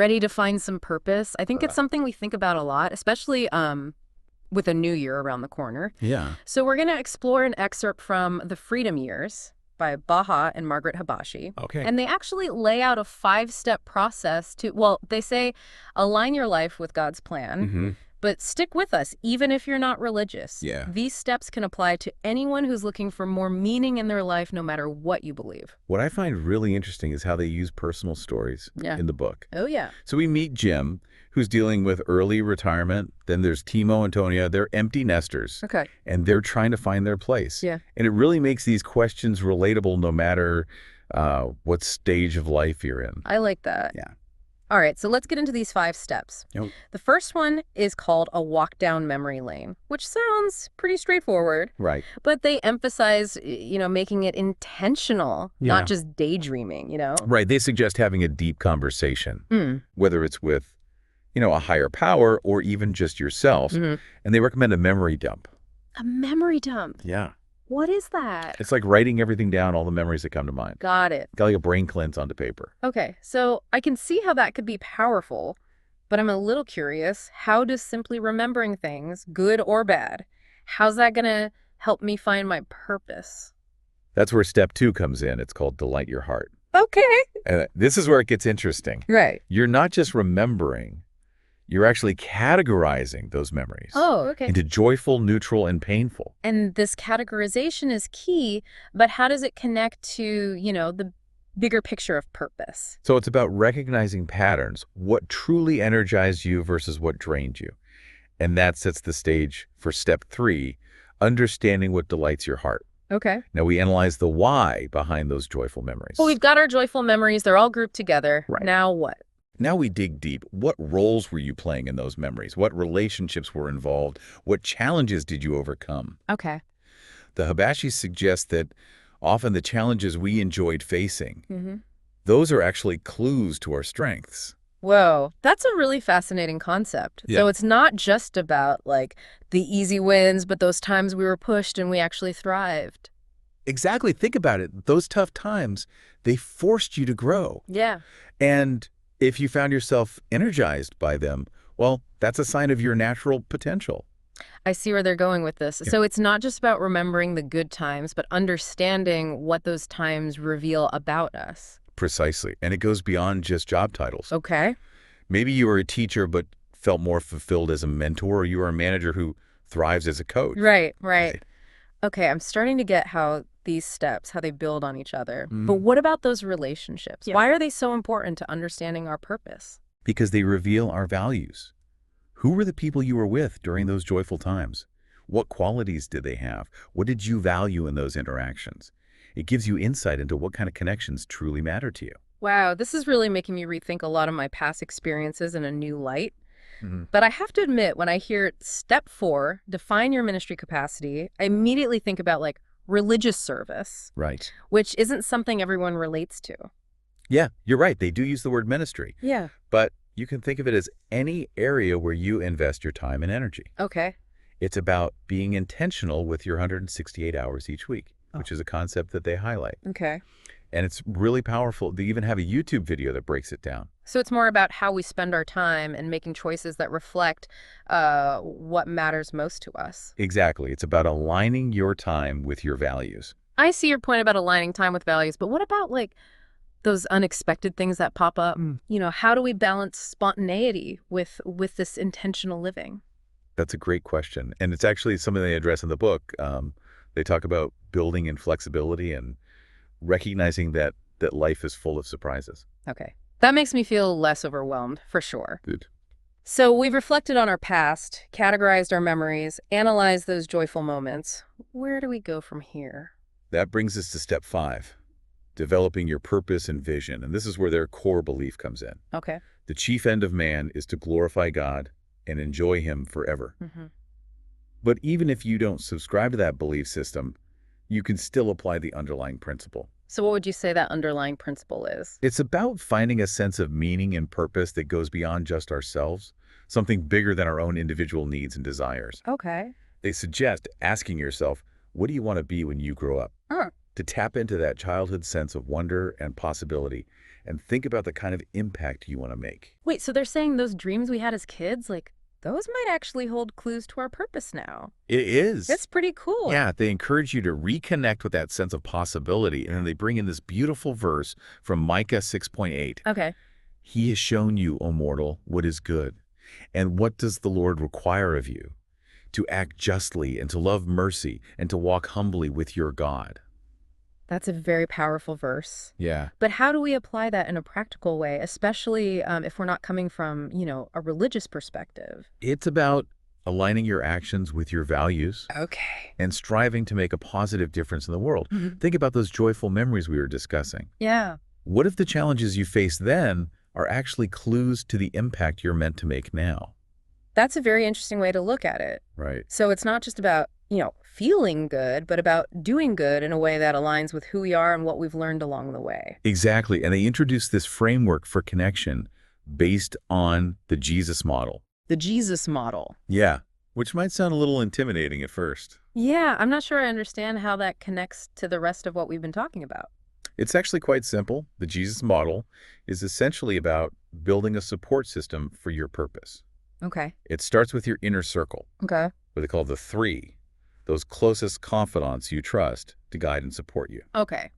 ready to find some purpose? I think it's something we think about a lot, especially with a new year around the corner. Yeah. So we're going to explore an excerpt from The Freedom Years by Baha and Margaret Habashi. Okay. And they actually lay out a 5-step process to, well, they say, align your life with God's plan, but stick with us, even if you're not religious. Yeah. These steps can apply to anyone who's looking for more meaning in their life, no matter what you believe. What I find really interesting is how they use personal stories in the book. Oh, yeah. So we meet Jim, who's dealing with early retirement. Then there's Timo and Tonia. They're empty nesters. Okay. And they're trying to find their place. Yeah. And it really makes these questions relatable no matter what stage of life you're in. I like that. Yeah. All right, so let's get into these 5 steps. Yep. The first one is called a walk down memory lane, which sounds pretty straightforward. Right. But they emphasize, making it intentional, not just daydreaming, Right. They suggest having a deep conversation, whether it's with, a higher power or even just yourself. And they recommend a memory dump. A memory dump? Yeah. What is that? It's like writing everything down, all the memories that come to mind. Got it. Got like a brain cleanse onto paper. Okay, so I can see how that could be powerful, but I'm a little curious. How does simply remembering things, good or bad, how's that going to help me find my purpose? That's where step 2 comes in. It's called delight your heart. Okay. And this is where it gets interesting. Right. You're not just remembering, you're actually categorizing those memories into joyful, neutral, and painful. And this categorization is key, but how does it connect to, the bigger picture of purpose? So it's about recognizing patterns, what truly energized you versus what drained you. And that sets the stage for step 3, understanding what delights your heart. Okay. Now we analyze the why behind those joyful memories. Well, we've got our joyful memories. They're all grouped together. Right. Now what? Now we dig deep. What roles were you playing in those memories? What relationships were involved? What challenges did you overcome? Okay. The Habashis suggest that often the challenges we enjoyed facing, those are actually clues to our strengths. Whoa, that's a really fascinating concept. Yeah. So it's not just about, the easy wins, but those times we were pushed and we actually thrived. Exactly. Think about it. Those tough times, they forced you to grow. Yeah. And if you found yourself energized by them, well, that's a sign of your natural potential. I see where they're going with this. Yeah. So it's not just about remembering the good times, but understanding what those times reveal about us. Precisely. And it goes beyond just job titles. Okay. Maybe you were a teacher but felt more fulfilled as a mentor, or you were a manager who thrives as a coach. Right. Okay, I'm starting to get how these steps, how they build on each other. But what about those relationships? Yeah. Why are they so important to understanding our purpose? Because they reveal our values. Who were the people you were with during those joyful times? What qualities did they have? What did you value in those interactions? It gives you insight into what kind of connections truly matter to you. Wow, this is really making me rethink a lot of my past experiences in a new light. But I have to admit, when I hear step 4, define your ministry capacity, I immediately think about religious service, Right. which isn't something everyone relates to. Yeah, you're right. They do use the word ministry. Yeah. But you can think of it as any area where you invest your time and energy. Okay. It's about being intentional with your 168 hours each week, which is a concept that they highlight. Okay. And it's really powerful. They even have a YouTube video that breaks it down. So it's more about how we spend our time and making choices that reflect what matters most to us. Exactly. It's about aligning your time with your values. I see your point about aligning time with values, but what about those unexpected things that pop up? How do we balance spontaneity with this intentional living? That's a great question. And it's actually something they address in the book. They talk about building in flexibility and recognizing that life is full of surprises. Okay. That makes me feel less overwhelmed, for sure. Good. So we've reflected on our past, categorized our memories, analyzed those joyful moments. Where do we go from here? That brings us to step 5, developing your purpose and vision. And this is where their core belief comes in. Okay. The chief end of man is to glorify God and enjoy him forever. But even if you don't subscribe to that belief system, you can still apply the underlying principle. So what would you say that underlying principle is? It's about finding a sense of meaning and purpose that goes beyond just ourselves, something bigger than our own individual needs and desires. Okay. They suggest asking yourself, what do you want to be when you grow up? To tap into that childhood sense of wonder and possibility and think about the kind of impact you want to make. Wait, so they're saying those dreams we had as kids, like, those might actually hold clues to our purpose now. It is. That's pretty cool. Yeah, they encourage you to reconnect with that sense of possibility, and then they bring in this beautiful verse from Micah 6:8. Okay. He has shown you, O mortal, what is good. And what does the Lord require of you? To act justly and to love mercy and to walk humbly with your God. That's a very powerful verse. Yeah. But how do we apply that in a practical way, especially if we're not coming from, a religious perspective? It's about aligning your actions with your values Okay. and striving to make a positive difference in the world. Mhm. Think about those joyful memories we were discussing. Yeah. What if the challenges you face then are actually clues to the impact you're meant to make now? That's a very interesting way to look at it. Right. So it's not just about, feeling good, but about doing good in a way that aligns with who we are and what we've learned along the way. Exactly. And they introduced this framework for connection based on the Jesus model. The Jesus model. Yeah. Which might sound a little intimidating at first. Yeah, I'm not sure I understand how that connects to the rest of what we've been talking about. It's actually quite simple. The Jesus model is essentially about building a support system for your purpose. Okay. It starts with your inner circle, Okay. what they call the three, those closest confidants you trust to guide and support you. Okay.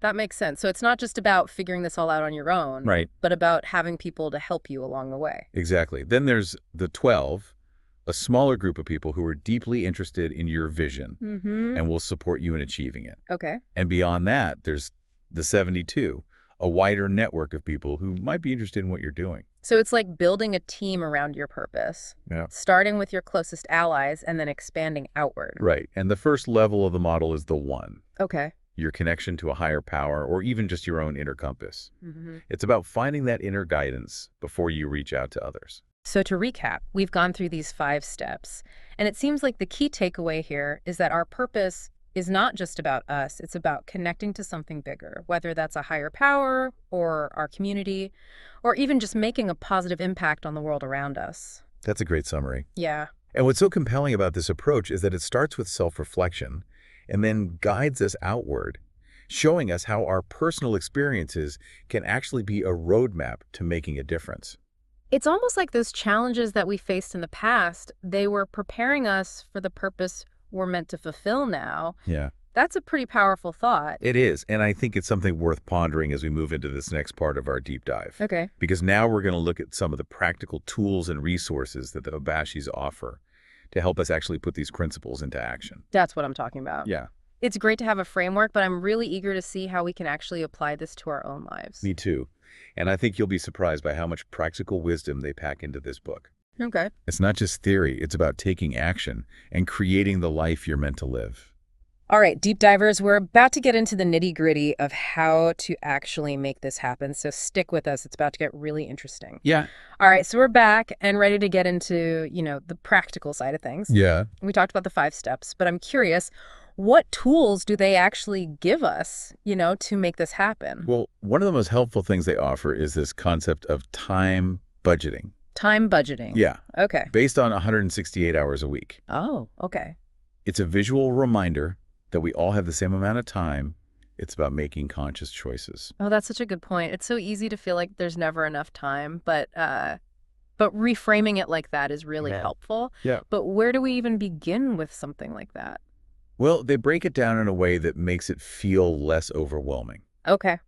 That makes sense. So it's not just about figuring this all out on your own, Right. but about having people to help you along the way. Exactly. Then there's the 12, a smaller group of people who are deeply interested in your vision Mm-hmm. and will support you in achieving it. Okay. And beyond that, there's the 72, a wider network of people who might be interested in what you're doing. So it's like building a team around your purpose, Yeah. starting with your closest allies and then expanding outward. Right. And the first level of the model is the one, Okay. your connection to a higher power or even just your own inner compass. Mm-hmm. It's about finding that inner guidance before you reach out to others. So to recap, we've gone through these 5 steps, and it seems like the key takeaway here is that our purpose is not just about us. It's about connecting to something bigger, whether that's a higher power or our community, or even just making a positive impact on the world around us. That's a great summary. Yeah. And what's so compelling about this approach is that it starts with self-reflection and then guides us outward, showing us how our personal experiences can actually be a roadmap to making a difference. It's almost like those challenges that we faced in the past, they were preparing us for the purpose we're meant to fulfill now. Yeah. That's a pretty powerful thought. It is, and I think it's something worth pondering as we move into this next part of our deep dive. Okay. Because now we're going to look at some of the practical tools and resources that the Obashis offer to help us actually put these principles into action. That's what I'm talking about. Yeah, It's great to have a framework, but I'm really eager to see how we can actually apply this to our own lives. me too. And I think you'll be surprised by how much practical wisdom they pack into this book. Okay. It's not just theory, it's about taking action and creating the life you're meant to live. All right, deep divers, we're about to get into the nitty-gritty of how to actually make this happen. So stick with us. It's about to get really interesting. Yeah. All right, so we're back and ready to get into, the practical side of things. Yeah. We talked about the 5 steps, but I'm curious, what tools do they actually give us, to make this happen? Well, one of the most helpful things they offer is this concept of time budgeting. Time budgeting. Yeah. Okay. Based on 168 hours a week. Oh, okay. It's a visual reminder that we all have the same amount of time. It's about making conscious choices. Oh, that's such a good point. It's so easy to feel like there's never enough time, but reframing it like that is really helpful. Yeah. But where do we even begin with something like that? Well, they break it down in a way that makes it feel less overwhelming. Okay.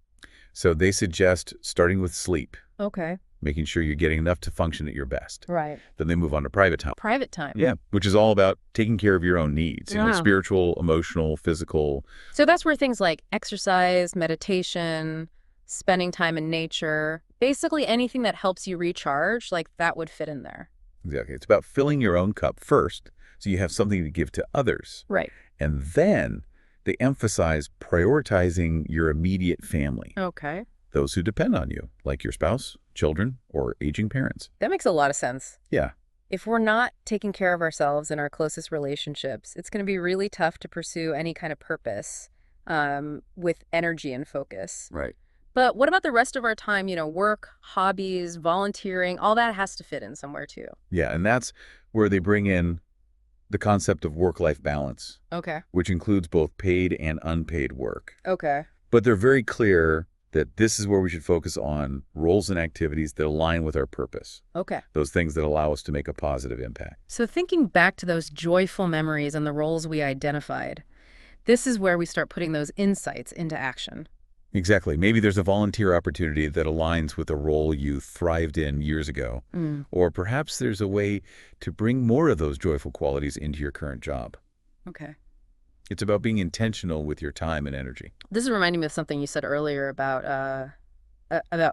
So they suggest starting with sleep, Okay. making sure you're getting enough to function at your best. Right. Then they move on to private time. Private time. Yeah, which is all about taking care of your own needs, Yeah. spiritual, emotional, physical. So that's where things like exercise, meditation, spending time in nature, basically anything that helps you recharge, like that would fit in there. Exactly. It's about filling your own cup first so you have something to give to others. Right. And then they emphasize prioritizing your immediate family, Okay. those who depend on you, like your spouse, children, or aging parents. That makes a lot of sense. Yeah. If we're not taking care of ourselves in our closest relationships, it's going to be really tough to pursue any kind of purpose with energy and focus. Right. But what about the rest of our time, work, hobbies, volunteering, all that has to fit in somewhere too. Yeah, and that's where they bring in the concept of work-life balance, Okay. which includes both paid and unpaid work. Okay. But they're very clear that this is where we should focus on roles and activities that align with our purpose, Okay. those things that allow us to make a positive impact. So thinking back to those joyful memories and the roles we identified, this is where we start putting those insights into action. Exactly. Maybe there's a volunteer opportunity that aligns with a role you thrived in years ago. Or perhaps there's a way to bring more of those joyful qualities into your current job. Okay. It's about being intentional with your time and energy. This is reminding me of something you said earlier about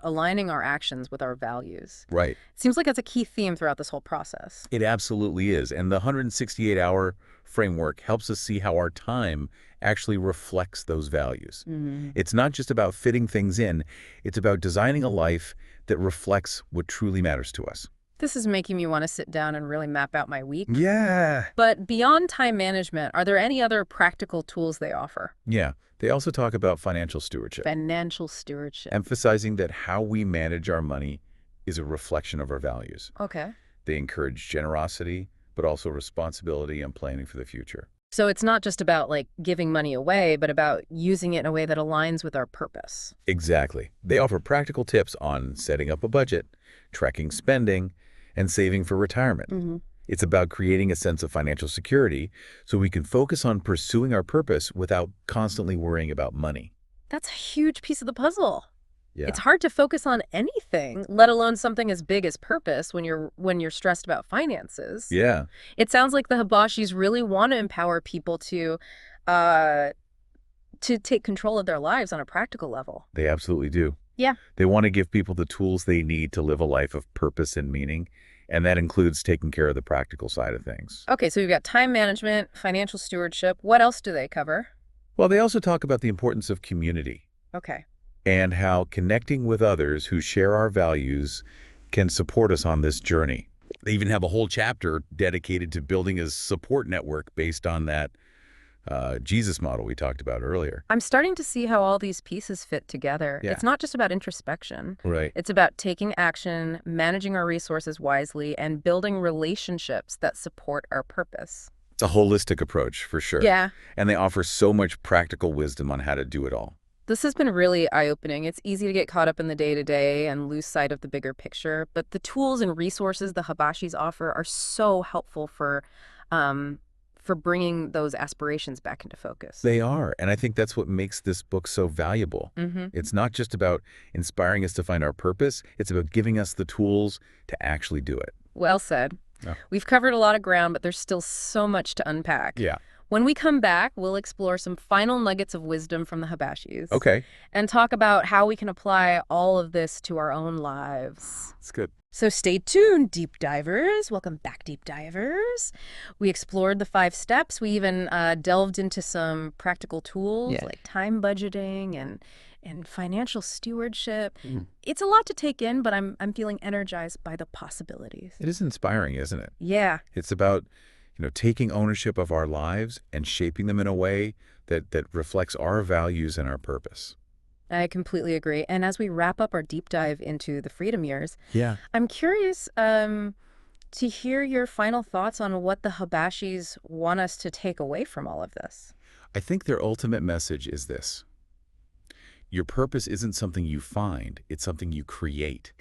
aligning our actions with our values. Right. Seems like that's a key theme throughout this whole process. It absolutely is. And the 168-hour framework helps us see how our time actually reflects those values. It's not just about fitting things in. It's about designing a life that reflects what truly matters to us. This is making me want to sit down and really map out my week. Yeah. But beyond time management, are there any other practical tools they offer? Yeah. They also talk about financial stewardship, Financial stewardship. emphasizing that how we manage our money is a reflection of our values. Okay. They encourage generosity, but also responsibility and planning for the future. So it's not just about like giving money away, but about using it in a way that aligns with our purpose. Exactly. They offer practical tips on setting up a budget, tracking spending, and saving for retirement. It's about creating a sense of financial security so we can focus on pursuing our purpose without constantly worrying about money. That's a huge piece of the puzzle. Yeah. It's hard to focus on anything, let alone something as big as purpose when you're stressed about finances. Yeah. It sounds like the Hibashis really want to empower people to take control of their lives on a practical level. They absolutely do. Yeah. They want to give people the tools they need to live a life of purpose and meaning, and that includes taking care of the practical side of things. Okay, so you've got time management, financial stewardship. What else do they cover? Well, they also talk about the importance of community Okay. and how connecting with others who share our values can support us on this journey. They even have a whole chapter dedicated to building a support network based on that Jesus model we talked about earlier. I'm starting to see how all these pieces fit together. Yeah. It's not just about introspection. Right. It's about taking action, managing our resources wisely, and building relationships that support our purpose. It's a holistic approach, for sure. Yeah. And they offer so much practical wisdom on how to do it all. This has been really eye-opening. It's easy to get caught up in the day-to-day and lose sight of the bigger picture, but the tools and resources the Hibashis offer are so helpful for bringing those aspirations back into focus. They are, and I think that's what makes this book so valuable. It's not just about inspiring us to find our purpose, it's about giving us the tools to actually do it. Well said. Yeah. We've covered a lot of ground, but there's still so much to unpack. Yeah. When we come back, we'll explore some final nuggets of wisdom from the Hibashis. Okay. And talk about how we can apply all of this to our own lives. It's good. So stay tuned, deep divers. Welcome back, deep divers. We explored the 5 steps. We even delved into some practical tools like time budgeting and financial stewardship. It's a lot to take in, but I'm feeling energized by the possibilities. It is inspiring, isn't it? Yeah. It's about, taking ownership of our lives and shaping them in a way that reflects our values and our purpose. I completely agree. And as we wrap up our deep dive into the freedom years, Yeah. I'm curious to hear your final thoughts on what the Hibashis want us to take away from all of this. I think their ultimate message is this. Your purpose isn't something you find, it's something you create.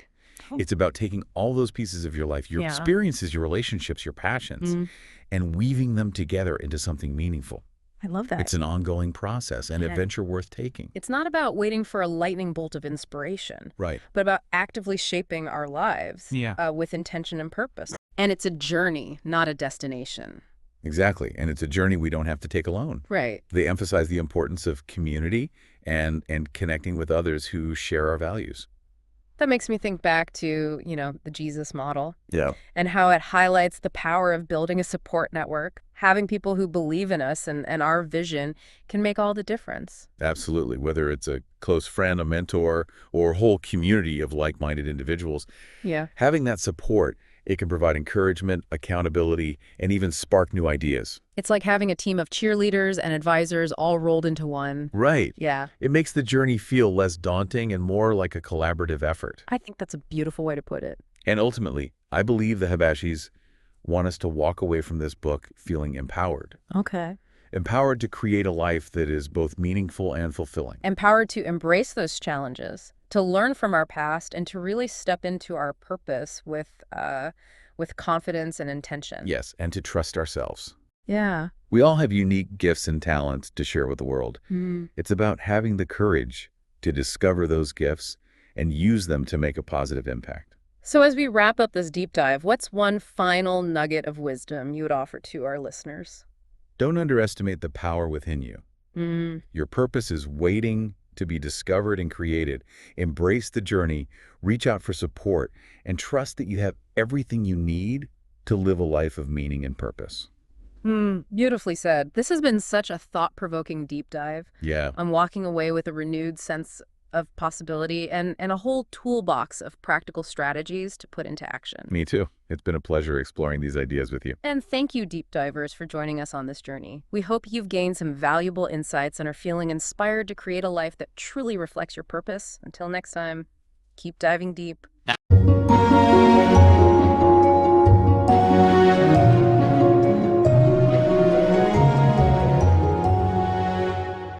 It's about taking all those pieces of your life, your experiences, your relationships, your passions, and weaving them together into something meaningful. I love that. It's an ongoing process, an adventure worth taking. It's not about waiting for a lightning bolt of inspiration, Right. but about actively shaping our lives with intention and purpose. And it's a journey, not a destination. Exactly. And it's a journey we don't have to take alone. Right. They emphasize the importance of community and connecting with others who share our values. That makes me think back to, the Jesus model. Yeah. And how it highlights the power of building a support network. Having people who believe in us and our vision can make all the difference. Absolutely. Whether it's a close friend, a mentor, or a whole community of like-minded individuals. Yeah. Having that support, it can provide encouragement, accountability, and even spark new ideas. It's like having a team of cheerleaders and advisors all rolled into one. Right. Yeah. It makes the journey feel less daunting and more like a collaborative effort. I think that's a beautiful way to put it. And ultimately, I believe the Hibashis want us to walk away from this book feeling empowered. Okay. Empowered to create a life that is both meaningful and fulfilling. Empowered to embrace those challenges, to learn from our past, and to really step into our purpose with confidence and intention. Yes, and to trust ourselves. Yeah. We all have unique gifts and talents to share with the world. It's about having the courage to discover those gifts and use them to make a positive impact. So as we wrap up this deep dive, what's one final nugget of wisdom you would offer to our listeners? Don't underestimate the power within you. Mm. Your purpose is waiting to be discovered and created. Embrace the journey, reach out for support, and trust that you have everything you need to live a life of meaning and purpose. Beautifully said. This has been such a thought-provoking deep dive. Yeah, I'm walking away with a renewed sense of possibility and a whole toolbox of practical strategies to put into action. me too. It's been a pleasure exploring these ideas with you. And thank you, deep divers, for joining us on this journey. We hope you've gained some valuable insights and are feeling inspired to create a life that truly reflects your purpose. Until next time, keep diving deep.